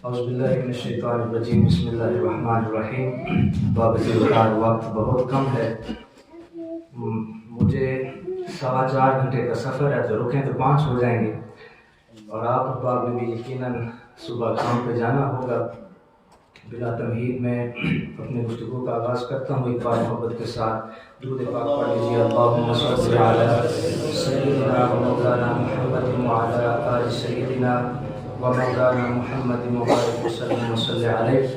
اعوذ باللہ من الشیطان الرجیم بسم اللہ الرحمن الرحیم۔ بابزیوکار وقت بہت کم ہے، مجھے 4.25 گھنٹے کا سفر ہے، تو رکیں تو 5 ہو جائیں گے، اور آپ احباب میں بھی یقیناً صبح کام پہ جانا ہوگا۔ بلا تمہید میں اپنی گفتگو کا آغاز کرتا ہوں ایک بار محبت کے ساتھ درود پاک پڑھ لیجیے۔ اللہم صل علی سیدنا و مولانا محمد وعلی آل سیدنا و مولانا محمد مبارک وسلم وصلی علیہ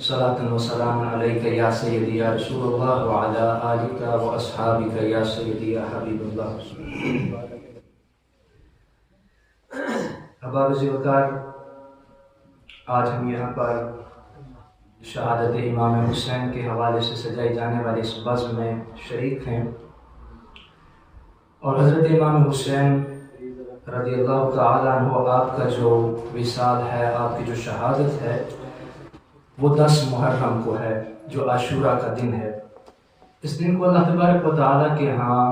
صلاۃ و سلام علیک یا سیدی یا رسول اللہ وعلی آلک و اصحابک یا سیدی یا حبیب اللہ۔ احباب وقار، آج ہم یہاں پر شہادت امام حسین کے حوالے سے سجائی جانے والی اس بزم میں شریک ہیں، اور حضرت امام حسین رضی اللہ تعالیٰ عنہ آپ کا جو وصال ہے، آپ کی جو شہادت ہے، وہ 10 محرم کو ہے، جو عاشوراء کا دن ہے۔ اس دن کو اللہ تبارک و تعالیٰ کے ہاں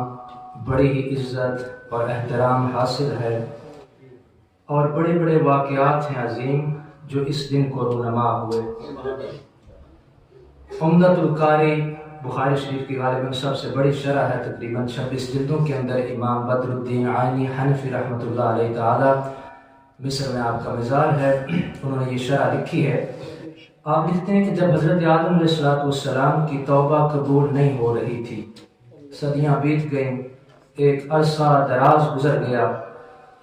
بڑی ہی عزت اور احترام حاصل ہے، اور بڑے بڑے واقعات ہیں عظیم جو اس دن کو رونما ہوئے۔ عمدۃ القاری بخاری شریف کی غالباً سب سے بڑی شرح ہے، تقریباً 26 جلدوں کے اندر امام بدر الدین عینی حنفی رحمۃ اللہ علیہ تعالی، مصر میں آپ کا مزار ہے، انہوں نے یہ شرح لکھی ہے۔ آپ لکھتے ہیں کہ جب حضرت آدم علیہ السلام کی توبہ قبول نہیں ہو رہی تھی، صدیاں بیت گئیں، ایک عرصہ دراز گزر گیا،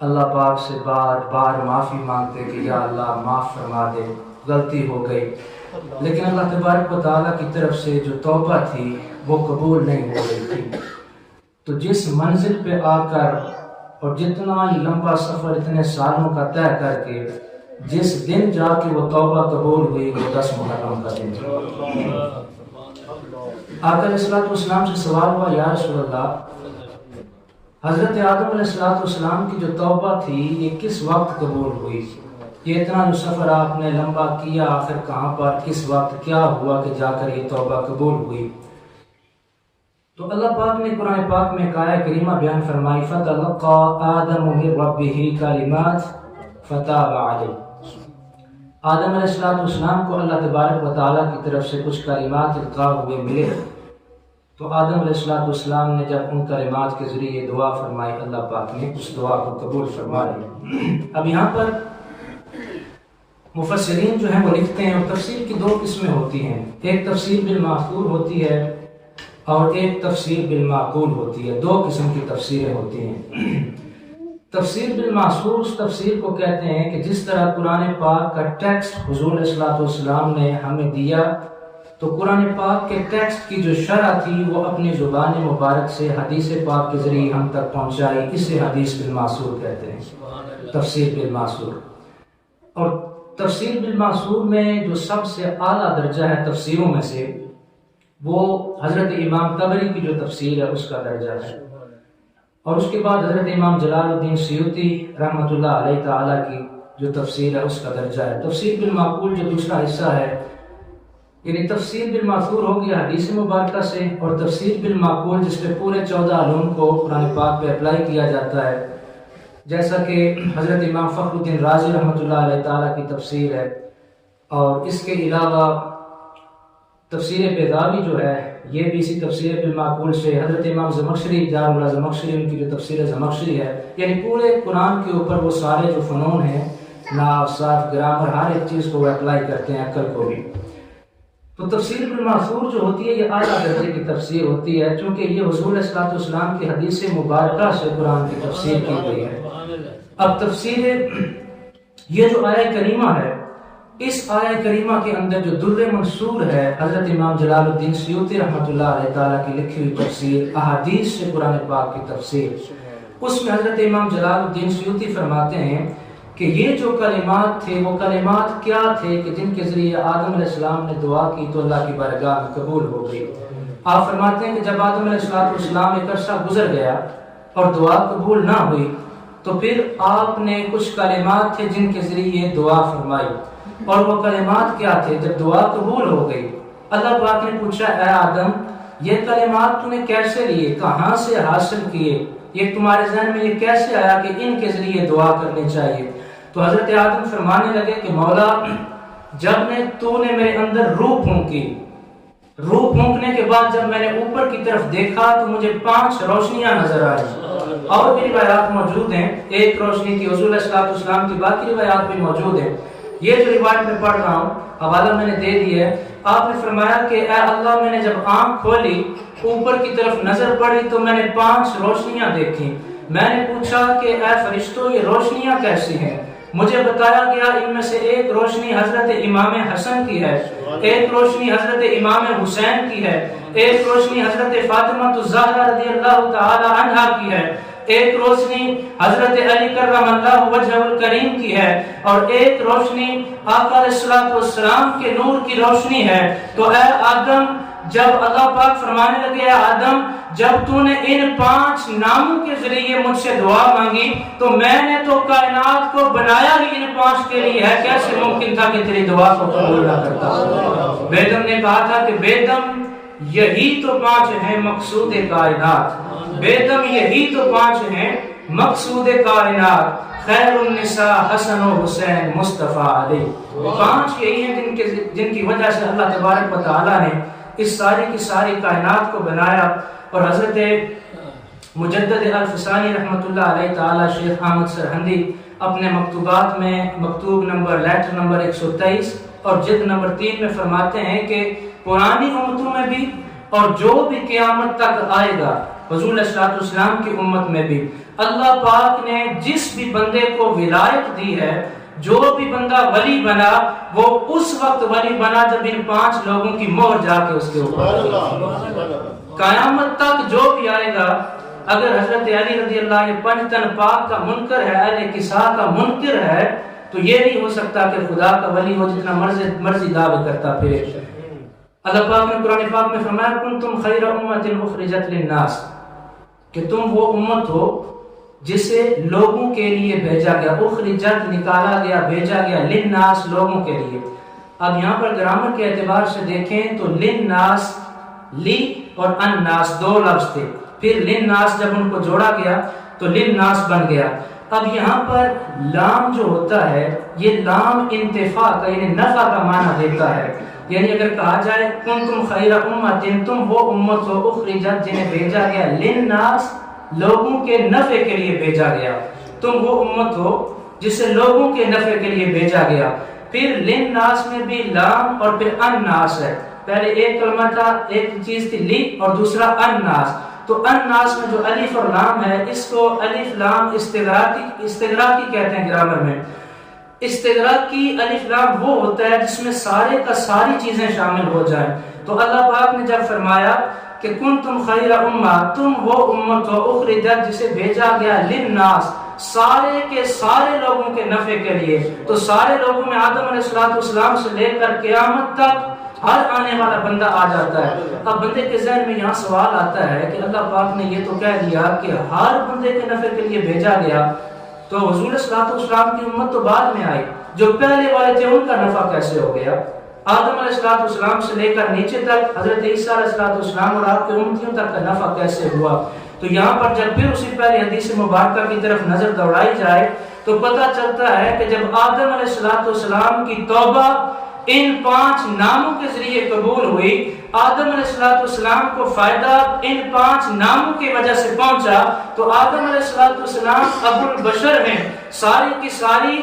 اللہ پاک سے بار بار معافی مانگتے کہ یا اللہ معاف فرما دے، غلطی ہو گئی، لیکن اللہ تبارک و تعالیٰ کی طرف سے جو توبہ تھی وہ قبول نہیں ہو رہی تھی۔ تو جس منزل پہ آ کر اور جتنا ہی لمبا سفر اتنے سالوں کا طے کر کے جس دن جا کے وہ توبہ قبول ہوئی، وہ 10 محرم کا دن تھا۔ آقا علیہ السلام سے سوال ہوا، یا رسول اللہ، حضرت آدم علیہ السلام کی جو توبہ تھی یہ کس وقت قبول ہوئی؟ یہ اتنا جو سفر آپ نے لمبا کیا، آخر کہاں پر کس وقت کیا ہوا کہ جا کر یہ توبہ قبول ہوئی؟ تو اللہ پاک نے قرآن پاک میں ایک آیہ کریمہ بیان فرمائی، فَتَلَقَّى آدَمُ مِن رَبِّهِ كَلِمَاتٍ فَتَابَ عَلَيْهِ۔ آدم علیہ السلام کو اللہ تبارک و تعالیٰ کی طرف سے کچھ کلمات القاء ہوئے ملے، تو آدم علیہ السلام نے جب ان کلمات کے ذریعے دعا فرمائی، اللہ پاک نے اس دعا کو قبول فرما لیا۔ اب یہاں پر مفسرین جو ہیں وہ لکھتے ہیں، اور تفسیر کی 2 قسمیں ہوتی ہیں، ایک تفسیر بالماثور ہوتی ہے اور ایک تفسیر بالمعقول ہوتی ہے۔ 2 قسم کی تفسیریں ہوتی ہیں۔ تفسیر بالماثور اس تفسیر کو کہتے ہیں کہ جس طرح قرآن پاک کا ٹیکسٹ حضور علیہ السلام نے ہمیں دیا، تو قرآن پاک کے ٹیکسٹ کی جو شرح تھی وہ اپنی زبان مبارک سے حدیث پاک کے ذریعے ہم تک پہنچائی، اسے حدیث بالماثور کہتے ہیں، تفسیر بالماثور۔ اور تفسیر بالماثور میں جو سب سے اعلیٰ درجہ ہے تفسیروں میں سے، وہ حضرت امام طبری کی جو تفسیر ہے اس کا درجہ ہے، اور اس کے بعد حضرت امام جلال الدین سیوطی رحمۃ اللہ علیہ تعالیٰ کی جو تفسیر ہے اس کا درجہ ہے۔ تفسیر بالمعقول جو دوسرا حصہ ہے، یعنی تفسیر بالماثور ہو گیا حدیث مبارکہ سے، اور تفسیر بالمعقول جس پہ پورے 14 علوم کو قرآن پاک پہ اپلائی کیا جاتا ہے، جیسا کہ حضرت امام فخر الدین رازی رحمۃ اللہ علیہ تعالیٰ کی تفسیر ہے، اور اس کے علاوہ تفسیر بیضاوی جو ہے یہ بھی اسی تفسیر بالمعقول سے، حضرت امام زمخشری جار اللہ زمخشری ان کی جو تفسیر زمخشری ہے، یعنی پورے قرآن کے اوپر وہ سارے جو فنون ہیں، نحو، صرف، گرامر، ہر ایک چیز کو وہ اپلائی کرتے ہیں، عقل کو بھی۔ تو تفسیر بالماثور جو ہوتی ہے یہ اعلیٰ درجے کی تفسیر ہوتی ہے، چونکہ یہ حضور علیہ السلام کی حدیث مبارکہ سے قرآن کی تفسیر کی گئی ہے۔ اب تفسیر یہ جو آیہ کریمہ ہے، اس آیہ کریمہ کے اندر جو در منصور ہے، حضرت امام جلال الدین سیوطی رحمۃ اللہ علیہ تعالیٰ کی لکھی ہوئی تفسیر، احادیث سے قرآن پاک کی تفسیر، اس میں حضرت امام جلال الدین سیوطی فرماتے ہیں کہ یہ جو کلمات تھے وہ کلمات کیا تھے کہ جن کے ذریعے آدم علیہ السلام نے دعا کی تو اللہ کی بارگاہ میں قبول ہو گئی۔ آپ فرماتے ہیں کہ جب آدم علیہ السلام ایک عرصہ گزر گیا اور دعا قبول نہ ہوئی، تو پھر آپ نے کچھ کلمات تھے جن کے ذریعے دعا فرمائی، اور وہ کلمات کیا تھے؟ جب دعا قبول ہو گئی، اللہ پاک نے پوچھا، اے آدم، یہ کلمات تو نے کیسے لیے، کہاں سے حاصل کیے، یہ تمہارے ذہن میں یہ کیسے آیا کہ ان کے ذریعے دعا کرنی چاہیے؟ تو حضرت آدم فرمانے لگے کہ مولا، جب تو نے میرے اندر روح پھونکی، روح پھونکنے کے بعد جب میں نے اوپر کی طرف دیکھا تو مجھے 5 روشنیاں نظر آئی۔ اور بھی روایات موجود ہیں، ایک روشنی کی حضور علیہ السلام کی، باقی روایات بھی موجود ہیں۔ یہ جو روایت میں پڑھ رہا ہوں، حوالہ میں نے دے دیا ہے۔ آپ نے فرمایا کہ اے اللہ، میں نے جب آنکھ کھولی، اوپر کی طرف نظر پڑی تو میں نے 5 روشنیاں دیکھی۔ میں نے پوچھا کہ اے فرشتوں، یہ روشنیاں کیسی ہیں؟ مجھے بتایا گیا ان میں سے ایک روشنی حضرت امام حسن کی ہے، ایک روشنی حضرت امام حسین کی ہے، ایک روشنی حضرت فاطمہ الزہرا رضی اللہ تعالی عنہا کی ہے، ایک روشنی حضرت علی کرم اللہ وجہہ الکریم کی ہے، اور ایک روشنی آقا علیہ الصلوۃ والسلام کے نور کی روشنی ہے۔ تو اے آدم، جب اللہ پاک فرمانے لگے، اے آدم، جب تو نے ان 5 ناموں کے ذریعے مجھ سے دعا مانگی تو میں نے تو کائنات کو بنایا ہی ان 5 کے لیے ہے، کیسے ممکن تھا کہ تیری دعا کو قبول نہ کرتا؟ بیدم نے کہا تھا کہ بیدم، یہی تو 5 ہیں مقصود کائنات، بیدم یہی تو 5 ہیں مقصود کائنات، خیر النساء حسن و حسین مصطفیٰ علی۔ 5 یہی ہیں جن کی وجہ سے اللہ تبارک و تعالیٰ نے اس ساری کی ساری کائنات کو بنایا۔ اور حضرت مجدد الفسانی رحمۃ اللہ علیہ تعالی شیخ احمد سرہندی اپنے مکتوبات میں مکتوب نمبر لیٹر نمبر 123 اور جلد نمبر 3 میں فرماتے ہیں کہ پرانی امتوں میں بھی اور جو بھی قیامت تک آئے گا، حضور علیہ السلام کی امت میں بھی، اللہ پاک نے جس بھی بندے کو ولایت دی ہے، جو بھی بندہ ولی بنا، وہ اس وقت ولی بنا جب ان 5 لوگوں کی مہر جا کے اس کے اوپر۔ قیامت تک جو بھی آئے گا، اگر حضرت علی رضی اللہ یہ 5 تن پاک کا منکر ہے، اہل کساء کا منکر ہے، تو یہ نہیں ہو سکتا کہ خدا کا ولی ہو جتنا مرضی دعوے کرتا پھرے۔ اللہ پاک نے قرآن پاک میں فرمایا کنتم خیر امت اخرجت للناس، کہ تم وہ امت ہو جسے لوگوں کے لیے بھیجا گیا، اخرجت نکالا گیا، بھیجا گیا، للناس لوگوں کے لیے۔ اب یہاں پر گرامر کے اعتبار سے دیکھیں تو للناس، لی اور الناس 2 لفظ تھے، پھر للناس جب ان کو جوڑا گیا تو للناس بن گیا۔ اب یہاں پر لام جو ہوتا ہے، یہ لام انتفاع کا یعنی نفع کا معنی دیتا ہے، یعنی اگر کہا جائے کنتم خیر امت، تم وہ امت ہو اخرجت جنہیں بھیجا گیا، للناس لوگوں کے نفع کے لیے بھیجا گیا، تم وہ امت ہو جسے لوگوں کے نفع کے لیے بھیجا گیا۔ پھر للناس میں بھی لام اور پھر الناس ہے، پہلے ایک کلمہ تھا، ایک چیز تھی لی اور دوسرا الناس، تو الناس میں جو الف اور لام ہے، اس کو الف لام استغراقی کہتے ہیں گرامر میں۔ استغراقی الف لام وہ ہوتا ہے جس میں سارے کا ساری چیزیں شامل ہو جائیں۔ تو اللہ پاک نے جب فرمایا کہ کنتم خیر امہ، تم وہ امت ہو اخرجت جسے بھیجا گیا، للناس سارے کے سارے لوگوں کے نفع کے لیے، تو سارے لوگوں میں آدم علیہ السلام سے لے کر قیامت تک ہر آنے والا بندہ آ جاتا ہے۔ اب بندے کے ذہن میں یہاں سوال آتا ہے کہ اللہ پاک نے یہ تو کہہ دیا کہ ہر بندے کے نفع کے لیے بھیجا گیا، تو حضور صلی اللہ علیہ وسلم کی امت تو بعد میں آئی، جو پہلے والے تھے ان کا نفع کیسے ہو گیا؟ آدم علیہ السلام سے لے کر نیچے تک حضرت عیسیٰ علیہ السلام اور آپ کے امتیوں تک کا نفع کیسے ہوا؟ تو یہاں پر جب پھر اسی پہلی حدیث مبارکہ کی طرف نظر دوڑائی جائے تو پتہ چلتا ہے کہ جب آدم علیہ السلام کی توبہ ان 5 ناموں کے ذریعے قبول ہوئی، آدم علیہ السلام کو فائدہ ان 5 ناموں کی وجہ سے پہنچا، تو آدم علیہ السلام ابو البشر ہیں، ساری کی ساری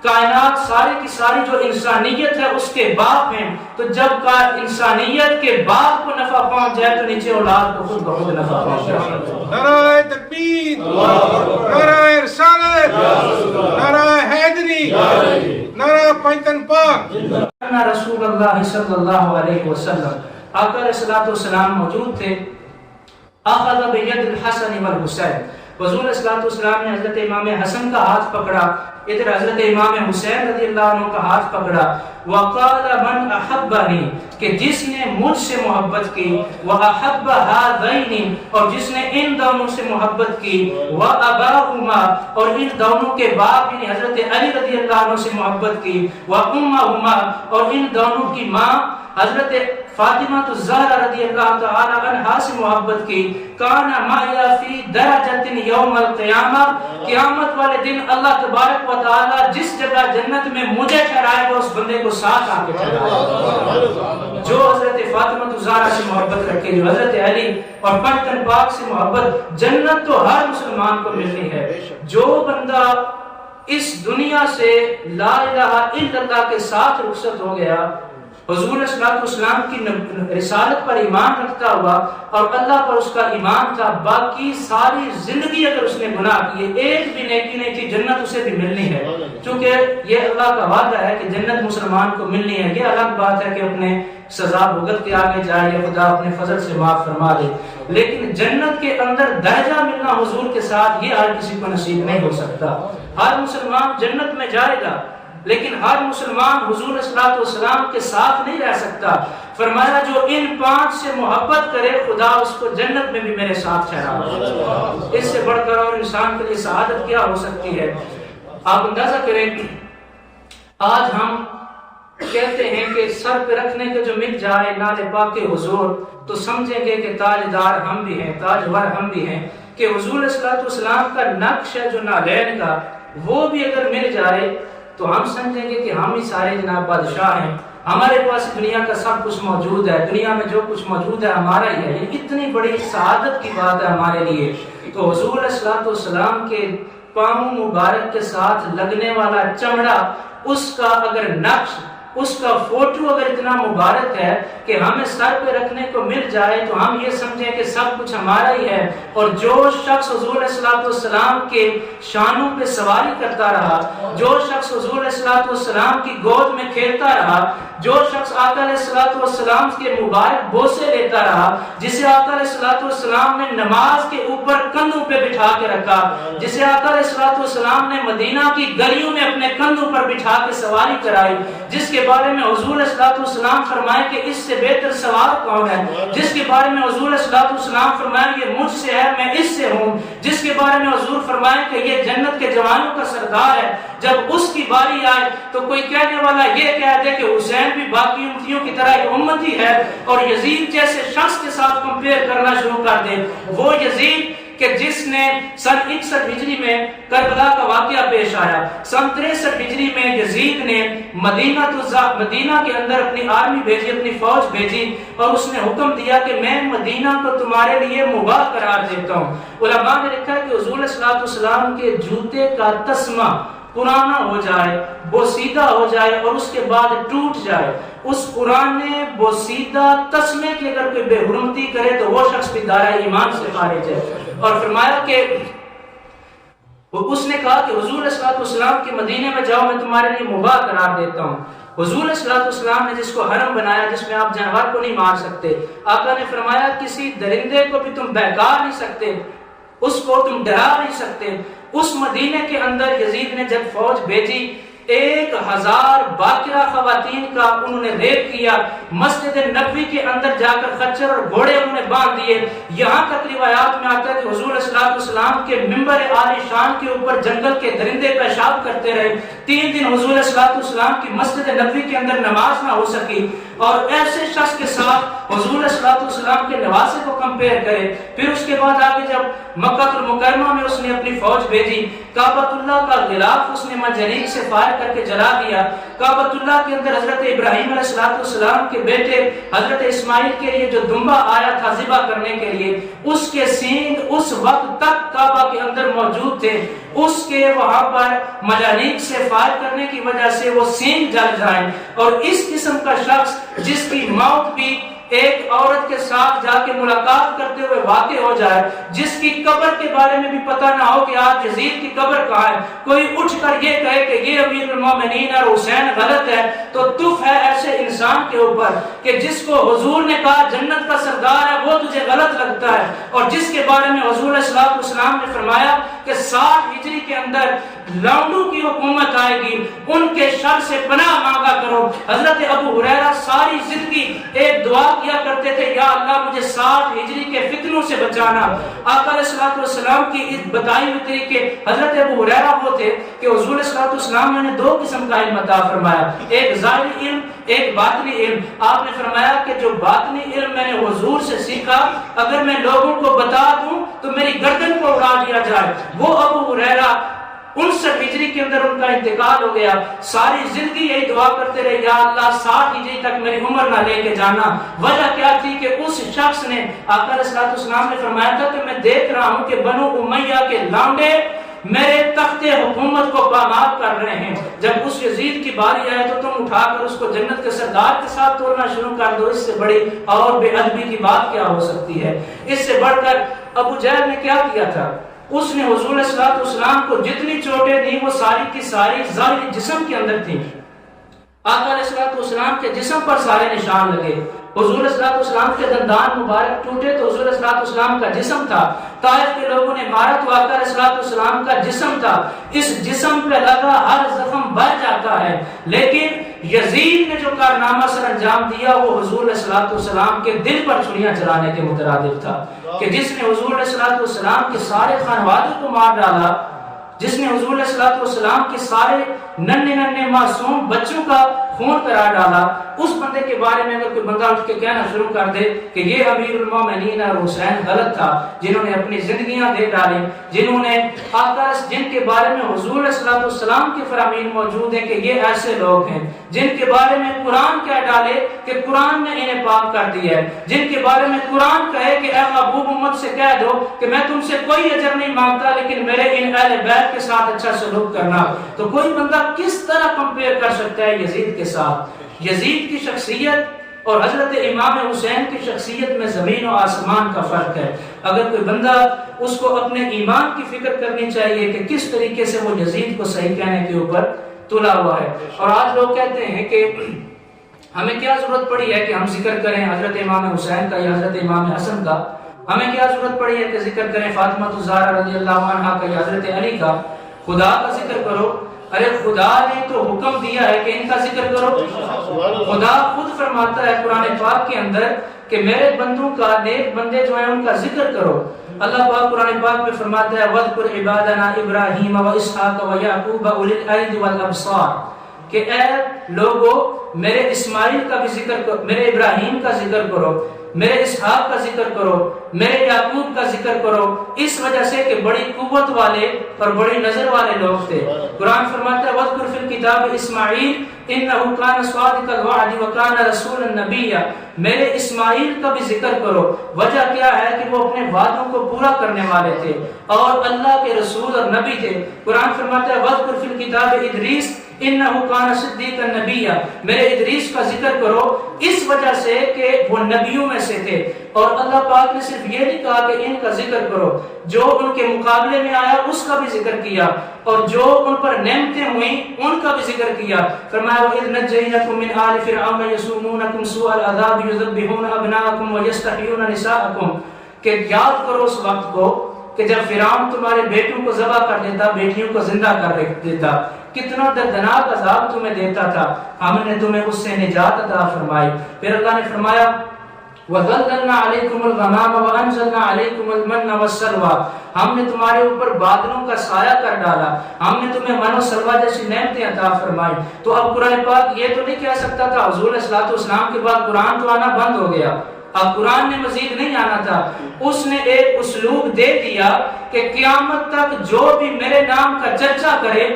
کائنات، ساری کی ساری جو انسانیت ہے اس کے باپ ہیں، تو جب کا انسانیت کے باپ کو نفع پہنچ جائے تو نیچے اولاد کو خود بخود نفع پہنچ جائے۔ نعرہ تکبیر، نعرہ رسالت، نعرہ حیدری، نعرہ پنجتن پاک۔ رسول اللہ صلی اللہ علیہ وسلم، آقا علیہ السلام موجود تھے، اخذ بید الحسن والحسین، حضور علیہ السلام نے حضرت امام حسن کا ہاتھ پکڑا، ادھر حضرت امام حسین رضی اللہ عنہ کا ہاتھ پکڑا، وقال من احبنی، کہ جس نے مجھ سے محبت کی، واحب هذین، اور جس نے ان دونوں سے محبت کی، واباہما، اور ان دونوں کے باپ یعنی حضرت علی رضی اللہ عنہ سے محبت کی، وامہما، اور ان دونوں کی ماں حضرت فاطمہ الزہرا رضی اللہ تعالی عنہا سے محبت کی، کانا مایا فی درجۃ یوم القیامہ، قیامت والے دن اللہ تبارک و تعالی جس جگہ جنت میں مجھے ٹھہرائے گا اس بندے کو ساتھ آ کے ٹھہرائے گا۔ جو حضرت فاطمہ الزہرا سے محبت رکھے، جو حضرت علی اور پنجتن پاک سے محبت، جنت تو ہر مسلمان کو ملنی ہے۔ جو بندہ اس دنیا سے لا الہ الا اللہ کے ساتھ رخصت ہو گیا، حضور صلی اللہ علیہ وسلم کی رسالت پر ایمان رکھتا ہوا اور اللہ پر اس کا ایمان تھا، باقی ساری زندگی اگر اس نے گناہ کیے، ایک بھی نیکی نہیں تھی، جنت اسے بھی ملنی ہے، چونکہ یہ اللہ کا وعدہ ہے کہ جنت مسلمان کو ملنی ہے۔ یہ الگ بات ہے کہ اپنے سزا بھگت کے آگے جائے یا خدا اپنے فضل سے معاف فرما دے، لیکن جنت کے اندر درجہ ملنا حضور کے ساتھ یہ ہر کسی کو نصیب نہیں ہو سکتا۔ ہر مسلمان جنت میں جائے گا لیکن ہر مسلمان حضور صلی اللہ علیہ وسلم کے ساتھ نہیں رہ سکتا۔ فرمایا جو ان 5 سے محبت کرے خدا اس کو جنت میں بھی میرے ساتھ ٹھہرا۔ اس سے بڑھ کر اور انسان کے لیے سعادت کیا ہو سکتی ہے؟ آپ اندازہ کریں، آج ہم کہتے ہیں کہ سر پہ رکھنے کے جو مل جائے نال پاک حضور، تو سمجھیں گے کہ تاجدار ہم بھی ہیں، تاجور ہم بھی ہیں، کہ حضور صلی اللہ علیہ وسلم کا نقش ہے جو نالین کا، وہ بھی اگر مل جائے تو ہم سمجھیں گے کہ ہم ہی سارے جناب بادشاہ ہیں، ہمارے پاس دنیا کا سب کچھ موجود ہے، دنیا میں جو کچھ موجود ہے ہمارا ہی ہے۔ یہ اتنی بڑی سعادت کی بات ہے ہمارے لیے۔ تو حضور صلی اللہ علیہ وسلم کے پاؤں مبارک کے ساتھ لگنے والا چمڑا، اس کا اگر نقش، اس کا فوٹو اگر اتنا مبارک ہے کہ ہمیں سر پہ رکھنے کو مل جائے تو ہم یہ سمجھیں کہ سب کچھ ہمارا ہی ہے۔ اور جو شخص حضور صلی اللہ علیہ وسلم کے شانوں پہ سواری کرتا رہا، جو شخص حضور صلی اللہ علیہ وسلم کی گود میں کھیلتا رہا، جو شخص آقا علیہ الصلوۃ والسلام کے مبارک بوسے لیتا رہا، جسے آقا علیہ الصلوۃ والسلام نے نماز کے اوپر کندھوں پہ بٹھا کے رکھا، جسے آقا علیہ الصلوۃ والسلام نے مدینہ کی گلیوں میں اپنے کندھوں پر بٹھا کے سواری کرائی، جس کے بارے میں حضور صلی اللہ علیہ وسلم فرمائے کہ اس سے بہتر سوار کون ہے، جس کے بارے میں حضور صلی اللہ علیہ وسلم فرمائے کہ مجھ سے ہے، میں اس سے ہوں، جس کے بارے میں حضور فرمائے کہ یہ جنت کے جوانوں کا سردار ہے، جب اس کی باری آئے تو کوئی کہنے والا یہ کہہ دے کہ حسین بھی باقی امتیوں کی طرح ایک امتی ہے، اور یزید جیسے شخص کے ساتھ کمپیئر کرنا شروع کر دے، وہ یزید کہ جس نے سن 61 ہجری میں کربلا کا واقعہ پیش آیا، سن 63 ہجری میں یزید نے مدینہ کے اندر اپنی آرمی بھیجی، اپنی فوج بھیجی، اور اس نے حکم دیا کہ میں مدینہ کو تمہارے لیے مباح قرار دیتا ہوں۔ علماء نے لکھا ہے کہ حضور صلی اللہ علیہ وسلم کے جوتے کا تسمہ پرانا ہو جائے، بوسیدہ ہو جائے اور اس کے بعد ٹوٹ جائے، اس پرانے بوسیدہ تسمے کی اگر کوئی بے حرمتی کرے تو وہ شخص بھی دائرہ ایمان سے خارج ہے۔ اور فرمایا کہ اس نے کہا کہ حضور صلی اللہ علیہ وسلم کے مدینے میں جاؤ، میں تمہارے لیے مباح قرار دیتا ہوں۔ حضور صلی اللہ علیہ وسلم نے جس کو حرم بنایا، جس میں آپ جانور کو نہیں مار سکتے، آقا نے فرمایا کسی درندے کو بھی تم بہکا نہیں سکتے، اس کو تم ڈرا نہیں سکتے۔ اس مدینے کے اندر یزید نے جب فوج بھیجی، 1000 باکرہ خواتین کا انہوں نے ریپ کیا، مسجد نبوی کے اندر جا کر خچر اور گھوڑے انہوں نے باندھ دیے، یہاں تک روایات میں آتا ہے کہ حضور صلی اللہ علیہ وسلم کے ممبر عالی شان کے اوپر جنگل کے درندے پیشاب کرتے رہے، 3 دن حضور صلی اللہ علیہ وسلم کی مسجد نبوی کے اندر نماز نہ ہو سکی۔ اور ایسے شخص کے ساتھ حضور صلی اللہ علیہ وسلم کے نواسے کو کمپیئر کرے۔ پھر اس کے بعد آگے جب مکہ المکرمہ میں اس نے اپنی فوج بھیجی، کعبۃ اللہ کا غلاف اس نے منجنیق سے فائر کر کے جلا دیا، کعبۃ اللہ کے اندر حضرت ابراہیم علیہ السلام کے بیٹے حضرت اسماعیل کے لیے جو دمبا آیا تھا ذبح کرنے کے لیے، اس کے سینگ اس وقت تک کعبہ کے اندر موجود تھے، اس کے وہاں پر منجنیق سے فائر کرنے کی وجہ سے وہ سینگ جل جائیں۔ اور اس قسم کا شخص جس کی موت بھی ایک عورت کے ساتھ جا کے ملاقات کرتے ہوئے واقع ہو جائے، جس کی قبر کے بارے میں بھی پتہ نہ ہو کہ آج یزید کی قبر کہاں ہے، کوئی اٹھ کر یہ کہے کہ یہ امیر المومنین اور حسین غلط ہے، تو تف ہے ایسے انسان کے اوپر کہ جس کو حضور نے کہا جنت کا سردار ہے وہ تجھے غلط لگتا ہے، اور جس کے بارے میں حضور صلی اللہ علیہ وسلم نے فرمایا کہ 60 ہجری کے اندر لونڈوں کی حکومت آئے گی، ان کے شر سے پناہ مانگا کرو. حضرت ابو ہریرہ ساری زندگی ایک دعا کیا کرتے تھے, یا اللہ مجھے 60 ہجری کے فتنوں سے بچانا. آقا علیہ الصلوۃ والسلام کی اس بتائی ہوئی طریقے حضرت ابو ہریرہ وہ تھے کہ حضور علیہ الصلوۃ والسلام نے 2 قسم کا علم عطا فرمایا, ایک ظاہری علم, ایک باطنی علم. آپ نے فرمایا کہ جو باطنی علم میں نے حضور سے سیکھا, اگر میں لوگوں کو بتا دوں تو میری گردن کو اڑا دیا جائے. وہ ابو ہریرہ 59 ہجری کے اندر ان کا انتقال ہو گیا. ساری زندگی یہی دعا کرتے رہے, یا اللہ 60 ہجری تک میری عمر نہ لے کے جانا. وجہ کیا تھی کہ اس شخص نے, آقا علیہ الصلوۃ والسلام نے فرمایا تھا کہ میں دیکھ رہا ہوں کہ بنو امیہ کے لانڈے میرے تخت حکومت کو پامال کر رہے ہیں. جب اس یزید کی باری آئے تو تم اٹھا کر اس کو جنت کے سردار کے ساتھ توڑنا شروع کر دو. اس سے بڑی اور بے ادبی کی بات کیا ہو سکتی ہے؟ اس سے بڑھ کر ابو جہل نے کیا کیا تھا, اس نے حضور علیہ الصلوۃ والسلام کو جتنی چوٹیں دی وہ ساری کی ساری ظاہری جسم کے اندر تھی. آقا علیہ الصلوۃ والسلام کے جسم پر سارے نشان لگے. حضور علیہ الصلوۃ والسلام کے دندان مبارک ٹوٹے تو حضور علیہ الصلوۃ والسلام کا جسم تھا. طائف کے لوگوں نے مارا تو آقا علیہ الصلوۃ والسلام کا جسم تھا. اس جسم پہ لگا ہر زخم بھر جاتا ہے. لیکن یزید نے جو کارنامہ سر انجام دیا وہ حضور علیہ الصلوۃ والسلام کے دل پر چھریاں چلانے کے مترادف تھا, کہ جس نے حضور علیہ الصلوۃ والسلام کے سارے خانوادے کو مار ڈالا, جس نے حضور علیہ الصلوۃ والسلام کے سارے ننھے ننھے معصوم بچوں کا خون کرا ڈالا, اس بندے کے بارے میں اگر کوئی بندہ اٹھ کے کہنا شروع کر دے کہ یہ امیر المومنین اور حسین غلط تھا, جنہوں نے اپنی زندگیاں دے ڈالی, جنہوں نے آقا جن کے بارے میں حضور علیہ الصلوۃ والسلام کے فرامین موجود ہیں کہ یہ ایسے لوگ ہیں, جن کے بارے میں قرآن کہہ ڈالے کہ قرآن نے انہیں پاک کر دیا ہے, جن کے بارے میں قرآن کہے کہ اے محبوب امت سے کہہ دو کہ میں تم سے کوئی اجر نہیں مانگتا لیکن میرے ان اہل بیت کے ساتھ اچھا سلوک کرنا. تو کوئی بندہ کس طرح کمپیئر کر سکتا ہے یزید کے ساتھ؟ یزید کی شخصیت اور حضرت امام حسین کی شخصیت میں زمین و آسمان کا فرق ہے. اگر کوئی بندہ اس کو اپنے ایمان کی فکر کرنی چاہیے کہ کس طریقے سے وہ یزید کو صحیح کہنے کے اوپر تلا ہوا ہے. اور آج لوگ کہتے ہیں کہ ہمیں کیا ضرورت پڑی ہے کہ ہم ذکر کریں حضرت امام حسین کا یا حضرت امام حسن کا, ہمیں کیا ضرورت پڑی ہے کہ ذکر کریں فاطمہ الزہرا رضی اللہ عنہا کا یا حضرت علی کا. خدا کا ذکر کرو. ارے خدا نے تو حکم دیا ہے کہ ان کا ذکر کرو. خدا خود فرماتا ہے قرآن پاک کے اندر کہ میرے بندوں کا, نیک بندے جو ہیں ان کا ذکر کرو. اللہ پاک قرآن پاک میں فرماتا ہے وَاذْكُرْ عِبَادَنَا إِبْرَاهِيمَ وَإِسْحَاقَ وَيَعْقُوبَ أُولِي الْأَيْدِ وَالْأَبْصَارِ, کہ اے لوگو میرے اسماعیل کا بھی ذکر کرو, میرے ابراہیم کا ذکر کرو, میرے اسحاق کا ذکر کرو, میرے یعقوب کا ذکر کرو, اس وجہ سے کہ بڑی قوت والے اور بڑی نظر والے لوگ تھے. قرآن فرماتا ہے وَاذْكُرْ فِي الْكِتَابِ إِسْمَاعِيلَ إِنَّهُ كَانَ صَادِقَ الْوَعْدِ وَكَانَ رَسُولًا نَبِيًّا. میرے اسماعیل کا بھی ذکر کرو. وجہ کیا ہے کہ وہ اپنے وعدوں کو پورا کرنے والے تھے اور اللہ کے رسول اور نبی تھے. قرآن فرماتا ہے وَاذْكُرْ فِي الْكِتَابِ إِدْرِيسَ إِنَّهُ كَانَ صِدِّيقًا نَبِيًّا. میرے ادریس کا ذکر کرو اس وجہ سے کہ وہ نبیوں میں سے تھے. اور اللہ پاک نے صرف یہ نہیں کہا کہ ان کا ذکر کرو, جو ان کے مقابلے میں آیا اس کا بھی ذکر کیا, اور جو ان پر نعمتیں ہوئیں ان کا بھی ذکر کیا. فرمایا وَإِذْ نَجَّيْنَاكُم مِّنْ آلِ فِرْعَوْنَ يَسُومُونَكُمْ سُوءَ الْعَذَابِ يُذَبِّحُونَ أَبْنَاءَكُمْ وَيَسْتَحْيُونَ نِسَاءَكُمْ, کہ یاد کرو اس وقت کو کہ جب فرعون تمہارے بیٹوں کو ذبح کر دیتا, بیٹیوں کو زندہ کر دیتا, کتنا دردناک عذاب تمہیں دیتا تھا, ہم نے تمہیں اس سے نجات عطا فرمائی. پھر اللہ نے فرمایا وَظَلَّلْنَا عَلَيْكُمُ الْغَمَامَ وَأَنزَلْنَا عَلَيْكُمُ الْمَنَّ وَالسَّلْوَىٰ. ہم نے تمہارے اوپر بادلوں کا سایہ کر ڈالا, ہم نے تمہیں من و سلوہ جیسی نعمتیں عطا فرمائی. تو اب قرآن پاک یہ تو نہیں کہہ سکتا تھا حضور علیہ الصلوۃ والسلام کے بعد قرآن تو آنا بند ہو گیا, اب قرآن نے مزید نہیں آنا تھا. اس نے ایک اسلوب دے دیا کہ قیامت تک جو بھی میرے نام کا چرچا کرے,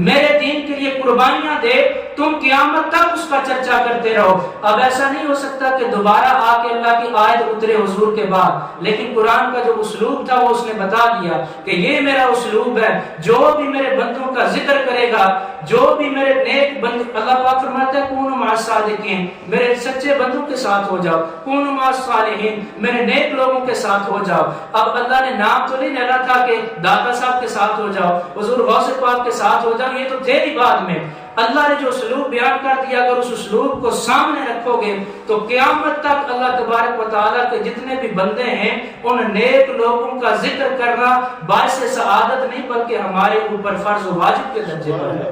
میرے دین کے لیے قربانیاں دے, تم قیامت تک اس کا چرچا کرتے رہو. اب ایسا نہیں ہو سکتا کہ دوبارہ آ کے اللہ کی آیت اترے حضور کے بعد, لیکن قرآن کا جو اسلوب تھا وہ اس نے بتا دیا کہ یہ میرا اسلوب ہے, جو بھی میرے بندوں کا ذکر کرے گا, جو بھی میرے نیک بندے, اللہ پاک فرماتا ہے کونوا مع الصادقین, میرے سچے بندوں کے ساتھ ہو جاؤ, کونوا مع الصالحین, میرے نیک لوگوں کے ساتھ ہو جاؤ. اب اللہ نے نام تو نہیں لینا تھا کہ داتا صاحب کے ساتھ ہو جاؤ, حضور غوث پاک کے ساتھ ہو جاؤ, یہ تو تھے ہی بعد میں. اللہ نے جو اسلوب بیان کر دیا, اگر اس اسلوب کو سامنے رکھو گے تو قیامت تک اللہ تبارک و تعالیٰ کے جتنے بھی بندے ہیں ان نیک لوگوں کا ذکر کرنا باعث سعادت نہیں بلکہ ہمارے اوپر فرض و واجب کے درجے پر ہے.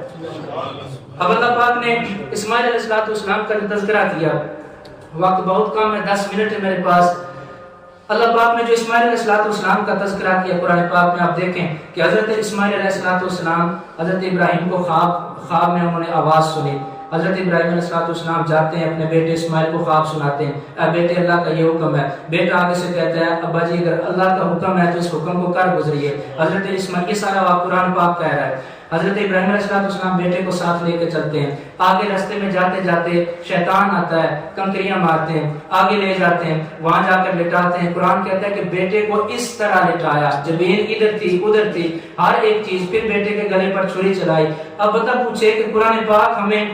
اب اللہ پاک نے اسماعیل علیہ السلام کا جو تذکرہ کیا، وقت بہت کم ہے، 10 منٹ ہے میرے پاس۔ اللہ پاک نے جو اسماعیل علیہ السلام کا تذکرہ کیا قرآن پاک میں، آپ دیکھیں کہ حضرت اسماعیل علیہ السلام حضرت ابراہیم کو خواب میں انہوں نے آواز سنی۔ حضرت ابراہیم علیہ السلام جاتے ہیں اپنے بیٹے اسماعیل کو خواب سناتے ہیں، اے بیٹے اللہ کا یہ حکم ہے۔ بیٹا آگے سے کہتا ہے ابا جی اگر اللہ کا حکم ہے تو اس حکم کو کر گزریے۔ حضرت اسماعیل، یہ سارا واقعہ قرآن پاک کہہ رہا ہے۔ حضرت ابراہیم علیہ السلام بیٹے کو ساتھ لے کے چلتے ہیں، آگے راستے میں جاتے جاتے شیطان آتا ہے، کنکریاں مارتے ہیں، آگے لے جاتے ہیں، وہاں جا کر لٹاتے ہیں۔ قرآن کہتا ہے کہ بیٹے کو اس طرح لٹایا، زمین ادھر تھی ادھر تھی، ہر ایک چیز، پھر بیٹے کے گلے پر چھری چلائی۔ اب بتا پوچھے کہ قرآن پاک ہمیں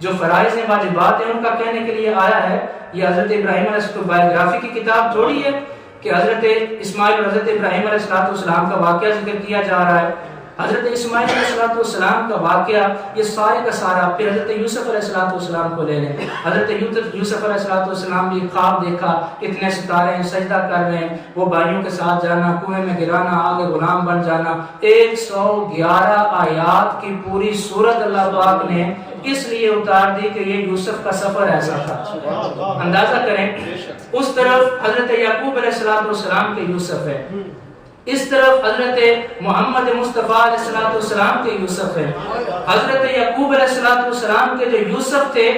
جو فرائض ہیں واجبات ہیں ان کا کہنے کے لیے آیا ہے، یہ حضرت ابراہیم علیہ السلام بایوگرافی کی کتاب تھوڑی ہے کہ حضرت اسماعیل اور حضرت ابراہیم علیہ السلام کا واقعہ ذکر کیا جا رہا ہے۔ حضرت اسماعیل علیہ السلام کا واقعہ یہ سارے کا سارا، پھر حضرت یوسف علیہ السلام کو لے لیں۔ حضرت یوسف علیہ السلام بھی خواب دیکھا، اتنے ستارے ہیں، سجدہ کر رہے ہیں، وہ بھائیوں کے ساتھ جانا، کنویں میں گرانا، آگے غلام بن جانا۔ 111 آیات کی پوری سورت اللہ پاک نے اس لیے اتار دی کہ یہ یوسف کا سفر ایسا تھا۔ اندازہ کریں، اس طرف حضرت یعقوب علیہ السلام کے یوسف ہے، اس طرف حضرت محمد مصطفیٰ علیہ السلام کے یوسف ہے۔ حضرت یعقوب علیہ السلام کے جو یوسف تھے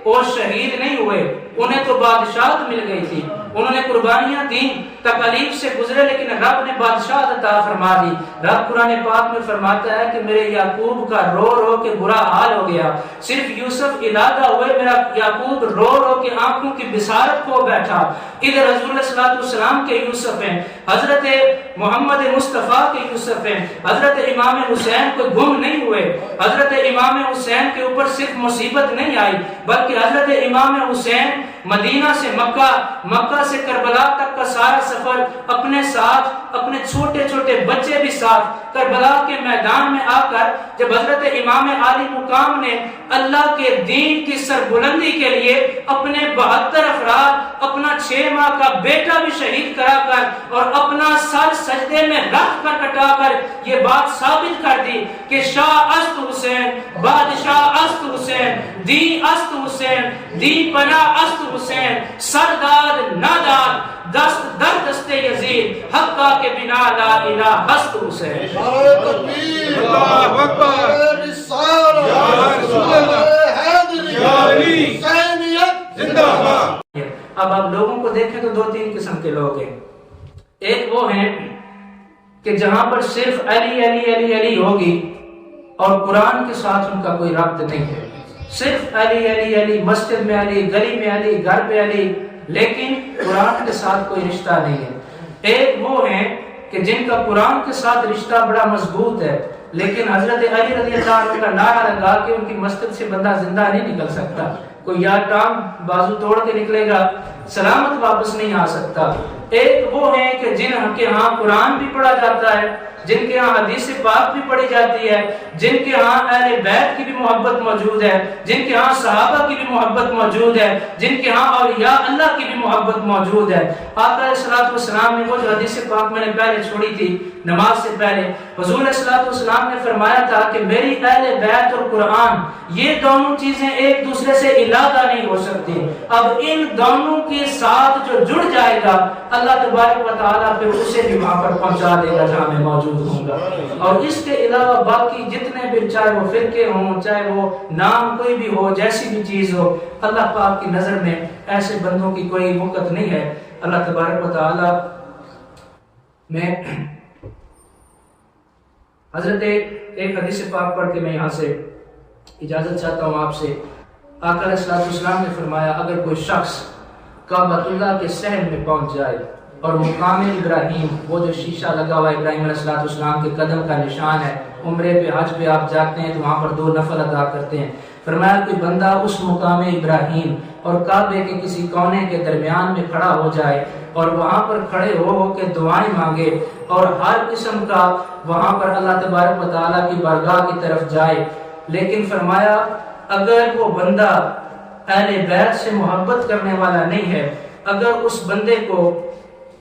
وہ شہید نہیں ہوئے، انہیں تو بادشاہت مل گئی تھی، انہوں نے قربانیاں دیں، تکالیف سے گزرے، لیکن رب نے بادشاہت عطا فرما دی۔ رب قرآن پاک میں فرماتا ہے کہ میرے یعقوب کا رو رو کے برا حال ہو گیا، صرف یوسف علیحدہ ہوئے، میرا یعقوب رو رو کے آنکھوں کی بصارت کھو بیٹھا۔ ادھر حضور علیہ السلام کے یوسف ہیں، حضرت محمد مصطفیٰ کے یوسف ہیں، حضرت امام حسین کو گم نہیں ہوئے، حضرت امام حسین کے اوپر صرف مصیبت نہیں آئی بلکہ حضرت امام حسین مدینہ سے مکہ، مکہ سے کربلا تک کا سارا سفر اپنے ساتھ، اپنے چھوٹے چھوٹے بچے بھی ساتھ، کربلا کے میدان میں آ کر جب حضرت امام عالی مقام نے اللہ کے دین کی سربلندی کے لیے اپنے 72 افراد، اپنا 6 ماہ کا بیٹا بھی شہید کرا کر اور اپنا سر سجدے میں رکھ کر کٹا کر یہ بات ثابت کر دی کہ شاہ است حسین، بادشاہ است حسین، دی است حسین، دی پناہ است حسین، سرداد ناداد، دست در دست یزید، حقا کے بنا لا الہ ہست حسین۔ نعرہ تکبیر، اللہ اکبر، رسالہ، یا رسول اللہ، حیدری، یا علی، حسینیت زندہ باد۔ اب آپ لوگوں کو دیکھیں تو 2-3 قسم کے لوگ ہیں۔ ایک وہ ہیں کہ جہاں پر صرف علی علی علی علی ہوگی اور قرآن کے ساتھ ان کا کوئی ربط نہیں ہے، صرف علی علی علی، مسجد میں علی، گلی میں علی، گھر پہ علی، لیکن قرآن کے ساتھ کوئی رشتہ نہیں ہے۔ ایک وہ ہیں کہ جن کا قرآن کے ساتھ رشتہ بڑا مضبوط ہے، لیکن حضرت علی رضی اللہ عنہ کا نعرہ لگا کے ان کی مسجد سے بندہ زندہ نہیں نکل سکتا، کوئی یا ٹانگ بازو توڑ کے نکلے گا، سلامت واپس نہیں آ سکتا۔ ایک وہ ہیں کہ جن کے ہاں قرآن بھی پڑھا جاتا ہے، جن کے ہاں حدیث پاک بھی پڑھی جاتی ہے، جن کے ہاں اہل بیت کی بھی محبت موجود ہے، جن کے ہاں صحابہ کی بھی محبت موجود ہے، جن کے ہاں اولیاء اللہ کی بھی محبت موجود ہے۔ آقا علیہ السلام نے وہ جو حدیث پاک میں نے پہلے چھوڑی تھی نماز سے پہلے، حضور علیہ السلام نے فرمایا تھا کہ میری اہل بیت اور قرآن یہ دونوں چیزیں ایک دوسرے سے علیحدہ نہیں ہو سکتی۔ اب ان دونوں کے ساتھ جو جڑ جائے گا اللہ تبارک و تعالیٰ پھر اسے بھی وہاں پر پہنچا دے گا جہاں میں موجود ہوں گا۔ اور اس کے علاوہ باقی جتنے بھی، چاہے وہ فرقے ہوں، چاہے وہ نام کوئی بھی ہو، جیسی بھی چیز ہو، اللہ پاک کی نظر میں ایسے بندوں کی کوئی وقت نہیں ہے۔ اللہ تبارک و تعالیٰ میں حضرت ایک حدیث پاک پڑھ کے میں یہاں سے اجازت چاہتا ہوں آپ سے۔ آقا علیہ السلام نے فرمایا اگر کوئی شخص کعبۃ اللہ کے صحن میں پہنچ جائے اور مقام ابراہیم، وہ جو شیشہ لگا ہوا ابراہیم علیہ السلام کے قدم کا نشان ہے، عمرے پہ حج پہ آپ جاتے ہیں تو وہاں پر 2 نفل ادا کرتے ہیں، فرمایا کوئی بندہ اس مقام ابراہیم اور کعبے کے کسی کونے کے درمیان میں کھڑا ہو جائے اور وہاں پر کھڑے ہو کے دعائیں مانگے اور ہر قسم کا وہاں پر اللہ تبارک و تعالیٰ کی بارگاہ کی طرف جائے، لیکن فرمایا اگر وہ بندہ اہل بیت سے محبت کرنے والا نہیں ہے، اگر اس بندے کو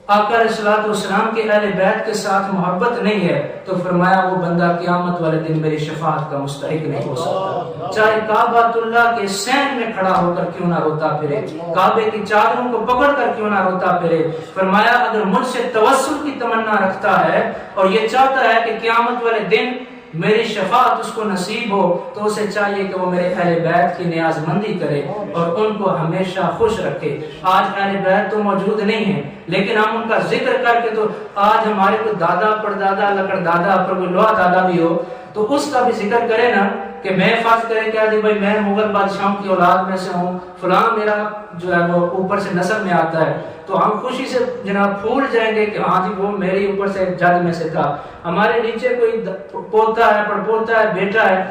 آقا علیہ الصلوۃ والسلام کے اہل بیت کے ساتھ محبت نہیں ہے تو فرمایا وہ بندہ قیامت والے دن میری شفاعت کا مستحق نہیں ہو سکتا. چاہے کعبۃ اللہ کے سین میں کھڑا ہو کر کیوں نہ روتا پھرے, کعبے کی چادروں کو پکڑ کر کیوں نہ روتا پھرے. فرمایا اگر مجھ سے توسل کی تمنا رکھتا ہے اور یہ چاہتا ہے کہ قیامت والے دن میری شفاعت اس کو نصیب ہو تو اسے چاہیے کہ وہ میرے اہل بیت کی نیاز مندی کرے اور ان کو ہمیشہ خوش رکھے. آج اہل بیت تو موجود نہیں ہیں لیکن ہم ان کا ذکر کر کے تو آج ہمارے کوئی دادا پردادا لکڑ دادا پر کوئی لوا دادا بھی ہو تو اس کا بھی ذکر کرے نا کہ میں فرض کرے کیا دی بھائی میں مغل بادشاہوں کی اولاد میں سے ہوں, فلاں میرا جو ہے وہ اوپر سے نسل میں آتا ہے, تو ہم خوشی سے جناب پھول جائیں گے کہ ہاں جی وہ میری اوپر سے جد میں سے تھا. ہمارے نیچے کوئی پوتا ہے, پڑپوتا ہے, بیٹا ہے,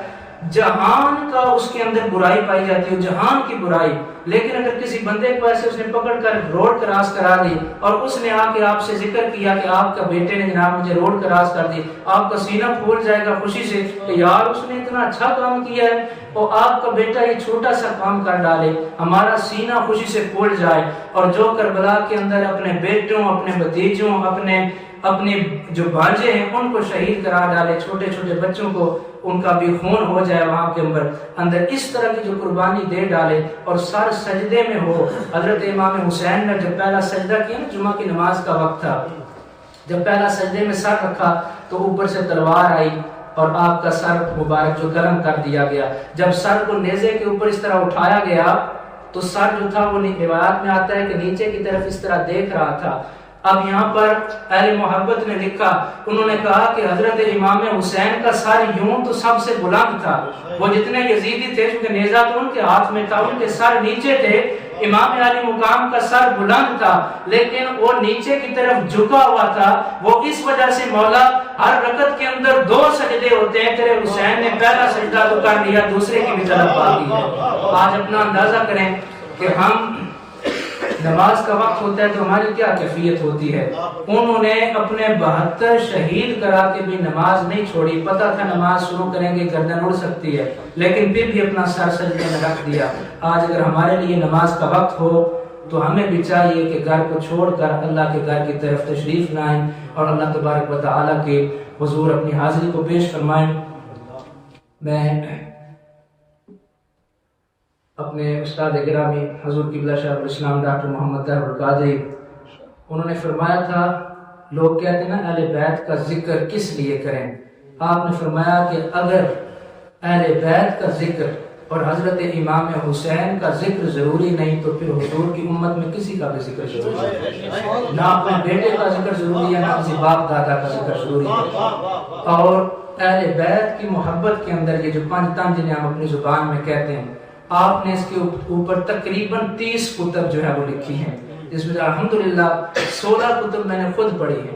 جہان کا اس کے اندر برائی پائی جاتی ہے, جہان کی برائی. لیکن اگر کسی بندے کو ایسے اس نے پکڑ کر روڈ کراس کرا دی اور اس نے آ کے آپ سے ذکر کیا کہ آپ کا بیٹے نے جناب مجھے روڈ کراس کر دی, آپ کا سینہ پھول جائے گا خوشی سے کہ یار اس نے اتنا اچھا کام کیا ہے, اور آپ کا بیٹا یہ چھوٹا سا کام کر ڈالے, ہمارا سینہ خوشی سے پھول جائے. اور جو کربلا کے اندر اپنے بیٹوں, اپنے بھتیجوں, اپنے جو بھانجے ہیں ان کو شہید کرا ڈالے, چھوٹے چھوٹے بچوں کو ان کا بھی خون ہو جائے وہاں کے اندر, اس طرح کی جو قربانی دے ڈالے اور سر سجدے میں ہو. حضرت امام حسین نے جب پہلا سجدہ کیا نا, جمعہ کی نماز کا وقت تھا, جب پہلا سجدے میں سر رکھا تو اوپر سے تلوار آئی اور آپ کا سر مبارک جو قلم کر دیا گیا. جب سر کو نیزے کے اوپر اس طرح اٹھایا گیا تو سر جو تھا وہ روایات میں آتا ہے کہ نیچے کی طرف اس طرح دیکھ رہا تھا. اب یہاں پر اہل محبت نے لکھا, انہوں نے کہا کہ حضرت امام حسین کا سر یوں تو سب سے بلند تھا, وہ جتنے یزیدی تھے چونکہ نیزہ تو ان کے ہاتھ میں تھا, ان کے سر نیچے تھے, امام علی مقام کا سر بلند تھا لیکن وہ نیچے کی طرف جھکا ہوا تھا. وہ اس وجہ سے مولا ہر رکعت کے اندر 2 سجدے ہوتے ہیں, تیرے حسین نے پہلا سجدہ تو کر لیا, دوسرے کی بھی طرف باقی ہے. آج اپنا اندازہ کریں کہ ہم نماز کا وقت ہوتا ہے تو ہماری کیا کیفیت ہوتی ہے. انہوں نے اپنے 72 شہید کرا کے بھی نماز نہیں چھوڑی, پتہ تھا نماز شروع کریں گے گردن اڑ سکتی ہے لیکن پھر بھی اپنا سر سجدے میں رکھ دیا. آج اگر ہمارے لیے نماز کا وقت ہو تو ہمیں بھی چاہیے کہ گھر کو چھوڑ کر اللہ کے گھر کی طرف تشریف لائیں اور اللہ تبارک و تعالیٰ کے حضور اپنی حاضری کو پیش فرمائیں. میں اپنے استاد گرامی حضور قبلہ شاہ الاسلام ڈاکٹر محمد طاہر القادری, انہوں نے فرمایا تھا لوگ کہتے ہیں نا اہل بیت کا ذکر کس لیے کریں. آپ نے فرمایا کہ اگر اہل بیت کا ذکر اور حضرت امام حسین کا ذکر ضروری نہیں تو پھر حضور کی امت میں کسی کا بھی ذکر ضروری ہے. نہ اپنے بیٹے کا ذکر ضروری ہے, نہ کسی باپ دادا کا ذکر ضروری ہے. اور اہل بیت کی محبت کے اندر یہ جو 5 طنز جنہیں ہم اپنی زبان میں کہتے ہیں, آپ نے اس کے اوپر تقریباً 30 کتب جو ہے وہ لکھی ہیں, جس میں الحمدللہ 16 کتب میں نے خود پڑھی ہیں.